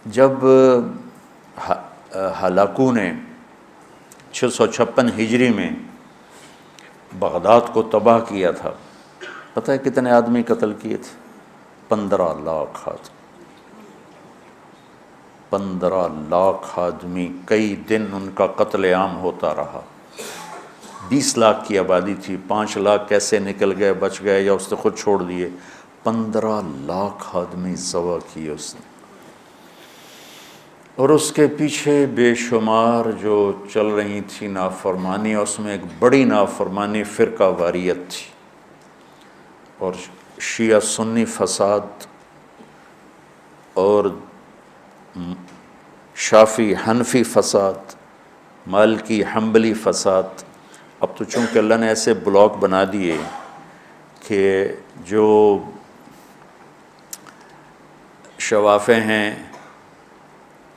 جب ہلاکو نے 656 ہجری میں بغداد کو تباہ کیا تھا، پتہ ہے کتنے آدمی قتل کیے تھے؟ 15 لاکھ آدمی، 15 لاکھ آدمی، کئی دن ان کا قتل عام ہوتا رہا۔ 20 لاکھ کی آبادی تھی، 5 لاکھ کیسے نکل گئے، بچ گئے یا اس نے خود چھوڑ دیے، 15 لاکھ آدمی ذبح کیے اس نے۔ اور اس کے پیچھے بے شمار جو چل رہی تھی نافرمانی، اس میں ایک بڑی نافرمانی فرقہ واریت تھی، اور شیعہ سنی فساد اور شافعی حنفی فساد، مالکی حنبلی فساد۔ اب تو چونکہ اللہ نے ایسے بلاک بنا دیے کہ جو شوافع ہیں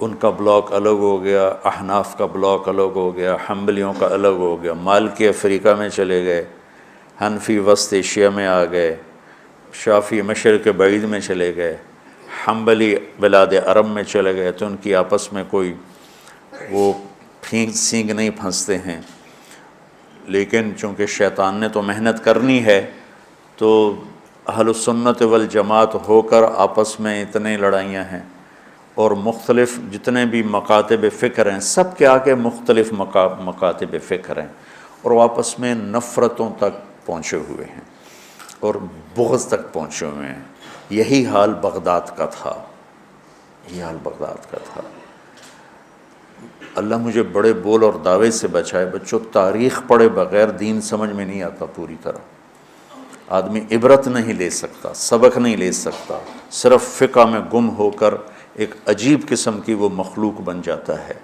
ان کا بلاک الگ ہو گیا، احناف کا بلاک الگ ہو گیا، حنبلیوں کا الگ ہو گیا، مالکی افریقہ میں چلے گئے، حنفی وسط ایشیا میں آ گئے، شافعی مشرق بعید میں چلے گئے، حنبلی بلاد عرب میں چلے گئے، تو ان کی آپس میں کوئی وہ پھینک سینگ نہیں پھنستے ہیں۔ لیکن چونکہ شیطان نے تو محنت کرنی ہے، تو اہل السنت والجماعت ہو کر آپس میں اتنے لڑائیاں ہیں، اور مختلف جتنے بھی مکاتب فکر ہیں سب کے آگے مختلف مکاتب فکر ہیں، اور وہ آپس میں نفرتوں تک پہنچے ہوئے ہیں اور بغض تک پہنچے ہوئے ہیں۔ یہی حال بغداد کا تھا، یہی حال بغداد کا تھا۔ اللہ مجھے بڑے بول اور دعوے سے بچائے۔ بچوں، تاریخ پڑھے بغیر دین سمجھ میں نہیں آتا پوری طرح۔ آدمی عبرت نہیں لے سکتا، سبق نہیں لے سکتا، صرف فقہ میں گم ہو کر ایک عجیب قسم کی وہ مخلوق بن جاتا ہے۔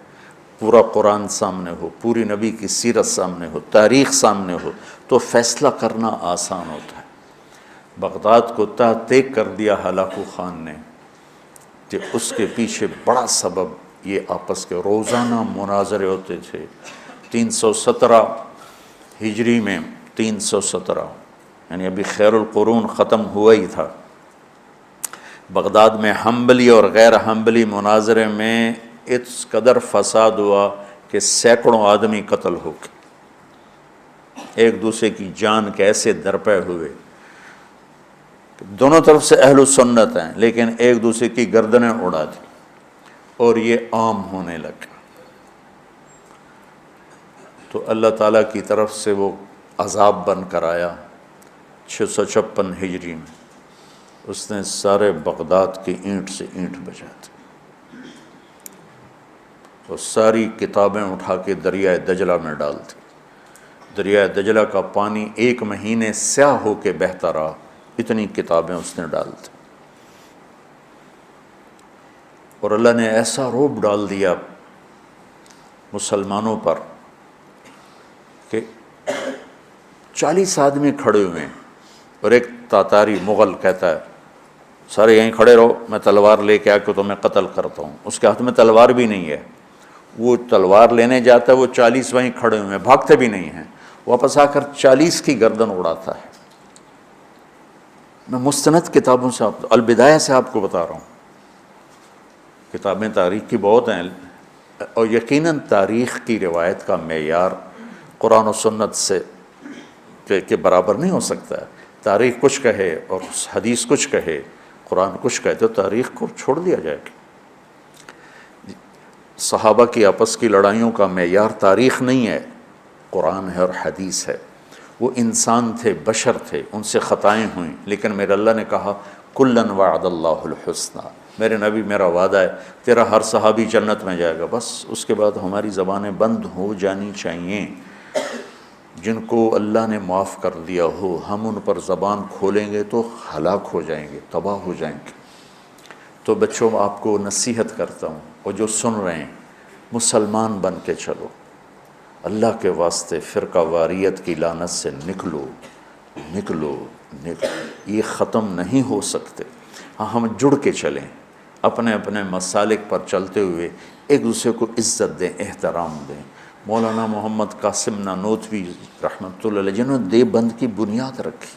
پورا قرآن سامنے ہو، پوری نبی کی سیرت سامنے ہو، تاریخ سامنے ہو، تو فیصلہ کرنا آسان ہوتا ہے۔ بغداد کو تحت کر دیا ہلاکو خان نے، کہ اس کے پیچھے بڑا سبب یہ آپس کے روزانہ مناظرے ہوتے تھے۔ 317 ہجری میں، 317 یعنی ابھی خیر القرون ختم ہوا ہی تھا، بغداد میں حنبلی اور غیر حنبلی مناظرے میں اس قدر فساد ہوا کہ سینکڑوں آدمی قتل ہو گئے، ایک دوسرے کی جان کیسے درپے ہوئے۔ دونوں طرف سے اہل سنت ہیں، لیکن ایک دوسرے کی گردنیں اڑا دی، اور یہ عام ہونے لگا۔ تو اللہ تعالیٰ کی طرف سے وہ عذاب بن کر آیا 656 ہجری میں۔ اس نے سارے بغداد کی اینٹ سے اینٹ بجا دی، اور ساری کتابیں اٹھا کے دریائے دجلہ میں ڈال دی۔ دریائے دجلہ کا پانی 1 مہینے سیاہ ہو کے بہتا رہا، اتنی کتابیں اس نے ڈال دی۔ اور اللہ نے ایسا رعب ڈال دیا مسلمانوں پر کہ 40 آدمی کھڑے ہوئے ہیں، اور ایک تاتاری مغل کہتا ہے سارے یہیں کھڑے رہو، میں تلوار لے کے آ کے تمہیں قتل کرتا ہوں۔ اس کے ہاتھ میں تلوار بھی نہیں ہے، وہ تلوار لینے جاتا ہے، وہ 40 وہیں کھڑے ہوئے ہیں، بھاگتے بھی نہیں ہیں، واپس آ کر 40 کی گردن اڑاتا ہے۔ میں مستند کتابوں سے البدایہ سے آپ کو بتا رہا ہوں، کتابیں تاریخ کی بہت ہیں، اور یقیناً تاریخ کی روایت کا معیار قرآن و سنت سے کے برابر نہیں ہو سکتا ہے۔ تاریخ کچھ کہے اور حدیث کچھ کہے، قرآن کچھ کہے، تو تاریخ کو چھوڑ دیا جائے گا۔ صحابہ کی آپس کی لڑائیوں کا معیار تاریخ نہیں ہے، قرآن ہے اور حدیث ہے۔ وہ انسان تھے، بشر تھے، ان سے خطائیں ہوئیں، لیکن میرے اللہ نے کہا کُلًا وعد اللہ الحسنى، میرے نبی میرا وعدہ ہے تیرا ہر صحابی جنت میں جائے گا۔ بس اس کے بعد ہماری زبانیں بند ہو جانی چاہیے۔ جن کو اللہ نے معاف کر دیا ہو، ہم ان پر زبان کھولیں گے تو ہلاک ہو جائیں گے، تباہ ہو جائیں گے۔ تو بچوں، آپ کو نصیحت کرتا ہوں، اور جو سن رہے ہیں، مسلمان بن کے چلو، اللہ کے واسطے فرقہ واریت کی لعنت سے نکلو نکلو نکلو، یہ ختم نہیں ہو سکتے۔ ہاں، ہم جڑ کے چلیں، اپنے اپنے مسالک پر چلتے ہوئے ایک دوسرے کو عزت دیں، احترام دیں۔ مولانا محمد قاسم نانوتوی رحمۃ اللہ علیہ، جنہوں نے دیوبند کی بنیاد رکھی،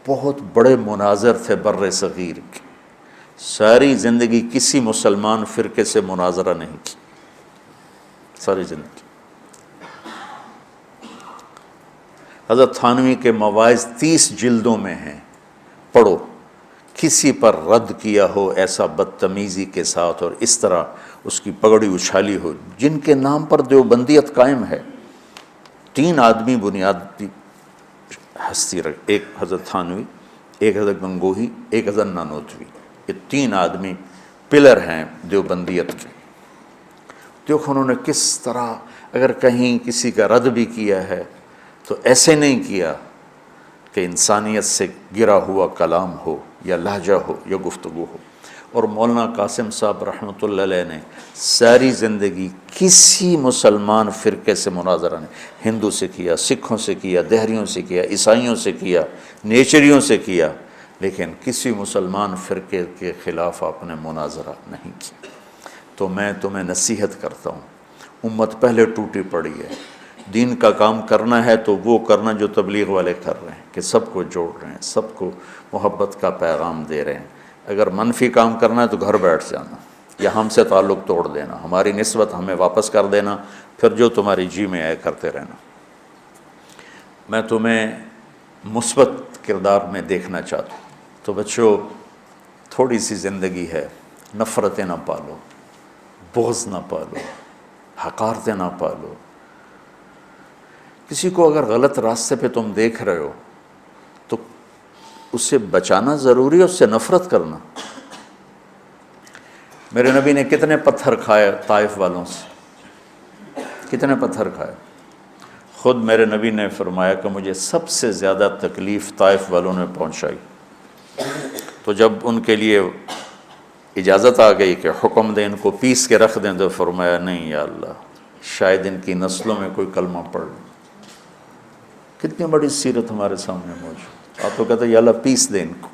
بہت بڑے مناظر تھے بر صغیر کے، ساری زندگی کسی مسلمان فرقے سے مناظرہ نہیں کی، ساری زندگی۔ حضرت تھانوی کے مواعظ 30 جلدوں میں ہیں، پڑھو۔ کسی پر رد کیا ہو ایسا بدتمیزی کے ساتھ اور اس طرح اس کی پگڑی اچھالی ہو، جن کے نام پر دیوبندیت قائم ہے۔ 3 آدمی بنیادی ہستی رکھ، ایک حضرت تھانوی، ایک حضرت گنگوہی، ایک حضرت نانوتوی، یہ 3 آدمی پلر ہیں دیوبندیت کے۔ دیکھو انہوں نے کس طرح، اگر کہیں کسی کا رد بھی کیا ہے تو ایسے نہیں کیا کہ انسانیت سے گرا ہوا کلام ہو یا لہجہ ہو یا گفتگو ہو۔ اور مولانا قاسم صاحب رحمۃ اللہ علیہ نے ساری زندگی کسی مسلمان فرقے سے مناظرہ نہیں، ہندو سے کیا، سکھوں سے کیا، دہریوں سے کیا، عیسائیوں سے کیا، نیچریوں سے کیا، لیکن کسی مسلمان فرقے کے خلاف آپ نے مناظرہ نہیں کیا۔ تو میں تمہیں نصیحت کرتا ہوں، امت پہلے ٹوٹی پڑی ہے، دین کا کام کرنا ہے تو وہ کرنا جو تبلیغ والے کر رہے ہیں، کہ سب کو جوڑ رہے ہیں، سب کو محبت کا پیغام دے رہے ہیں۔ اگر منفی کام کرنا ہے تو گھر بیٹھ جانا یا ہم سے تعلق توڑ دینا، ہماری نسبت ہمیں واپس کر دینا، پھر جو تمہاری جی میں آئے کرتے رہنا۔ میں تمہیں مثبت کردار میں دیکھنا چاہتا ہوں۔ تو بچوں، تھوڑی سی زندگی ہے، نفرتیں نہ پالو، بغض نہ پالو، حقارتیں نہ پالو۔ کسی کو اگر غلط راستے پہ تم دیکھ رہے ہو تو اس سے بچانا ضروری ہے، اس سے نفرت کرنا۔ میرے نبی نے کتنے پتھر کھائے طائف والوں سے، کتنے پتھر کھائے۔ خود میرے نبی نے فرمایا کہ مجھے سب سے زیادہ تکلیف طائف والوں نے پہنچائی۔ تو جب ان کے لیے اجازت آ گئی کہ حکم دیں ان کو پیس کے رکھ دیں، تو فرمایا نہیں یا اللہ، شاید ان کی نسلوں میں کوئی کلمہ پڑھ لے۔ کتنی بڑی سیرت ہمارے سامنے موجود۔ آپ تو کہتے ہیں یا اللہ پیس دیں ان کو۔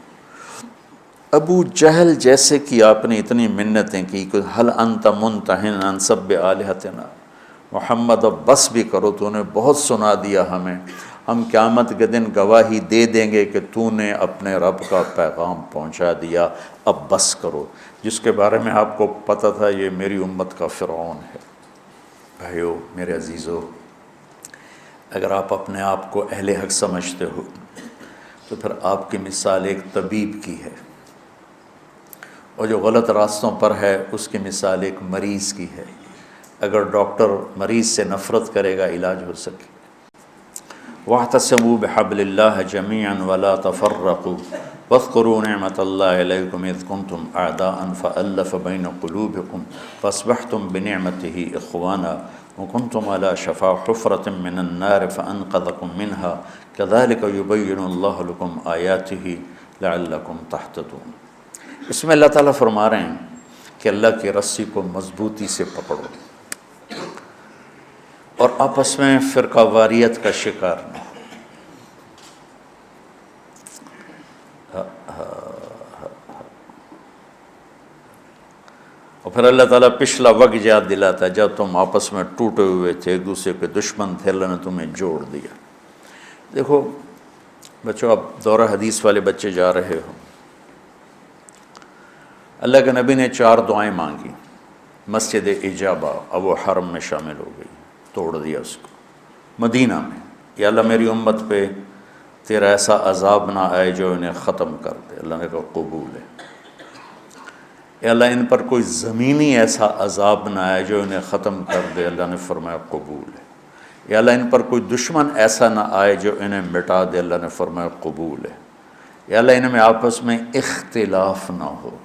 ابو جہل جیسے کی آپ نے اتنی منتیں کی کہ حل انت منتہن عن سب آلہتنا، محمد اب بس بھی کرو، تو نے بہت سنا دیا ہمیں، ہم قیامت کے دن گواہی دے دیں گے کہ تو نے اپنے رب کا پیغام پہنچا دیا، اب بس کرو۔ جس کے بارے میں آپ کو پتہ تھا یہ میری امت کا فرعون ہے۔ بھائیو میرے عزیزو، اگر آپ اپنے آپ کو اہل حق سمجھتے ہو تو پھر آپ کی مثال ایک طبیب کی ہے، اور جو غلط راستوں پر ہے اس کی مثال ایک مریض کی ہے۔ اگر ڈاکٹر مریض سے نفرت کرے گا علاج ہو سکے۔ وَاعْتَصِمُوا بِحَبْلِ اللَّهِ جَمِيعًا وَلَا تَفَرَّقُوا وَاذْكُرُوا نِعْمَةَ اللَّهِ عَلَيْكُمْ إِذْ كُنْتُمْ أَعْدَاءً فَأَلَّفَ بَيْنَ قُلُوبِكُمْ فَأَصْبَحْتُمْ بِنِعْمَتِهِ إِخْوَانًا وَكُنْتُمْ عَلَى شَفَا حُفْرَةٍ مِّنَ النَّارِ فَأَنْقَذَكُم مِّنْهَا كَذَلِكَ يُبَيِّنُ اللَّهُ لَكُمْ آيَاتِهِ لَعَلَّكُمْ تَهْتَدُونَ۔ اس میں اللہ تعالیٰ فرما رہے ہیں کہ اللہ کی رسی کو مضبوطی سے پکڑو اور آپس میں فرقہ واریت کا شکار نہ ہو۔ اور پھر اللہ تعالیٰ پچھلا وقت یاد دلاتا ہے جب تم آپس میں ٹوٹے ہوئے تھے، ایک دوسرے کے دشمن تھے، اللہ نے تمہیں جوڑ دیا۔ دیکھو بچوں، اب دورہ حدیث والے بچے جا رہے ہو، اللہ کے نبی نے 4 دعائیں مانگی، مسجد اجابہ، اب وہ حرم میں شامل ہو گئی، توڑ دیا اس کو۔ مدینہ میں، یا اللہ میری امت پہ تیرا ایسا عذاب نہ آئے جو انہیں ختم کر دے، اللہ نے کہا قبول ہے۔ یا اللہ ان پر کوئی زمینی ایسا عذاب نہ آئے جو انہیں ختم کر دے، اللہ نے فرمایا قبول ہے۔ یا اللہ ان پر کوئی دشمن ایسا نہ آئے جو انہیں مٹا دے، اللہ نے فرمایا قبول ہے۔ یا اللہ ان میں آپس میں اختلاف نہ ہو،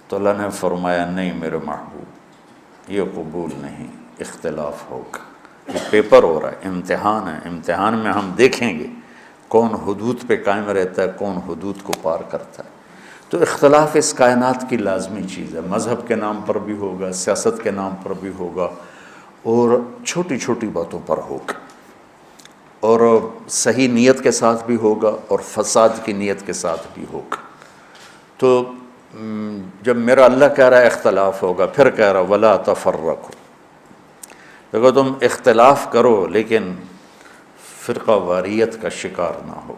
تو اللہ نے فرمایا نہیں میرے محبوب، یہ قبول نہیں، اختلاف ہوگا۔ یہ پیپر ہو رہا ہے، امتحان ہے، امتحان میں ہم دیکھیں گے کون حدود پہ قائم رہتا ہے، کون حدود کو پار کرتا ہے۔ تو اختلاف اس کائنات کی لازمی چیز ہے، مذہب کے نام پر بھی ہوگا، سیاست کے نام پر بھی ہوگا، اور چھوٹی چھوٹی باتوں پر ہوگا، اور صحیح نیت کے ساتھ بھی ہوگا اور فساد کی نیت کے ساتھ بھی ہوگا۔ تو جب میرا اللہ کہہ رہا ہے اختلاف ہوگا، پھر کہہ رہا ولا تفرقوا، دیکھو تم اختلاف کرو لیکن فرقہ واریت کا شکار نہ ہو۔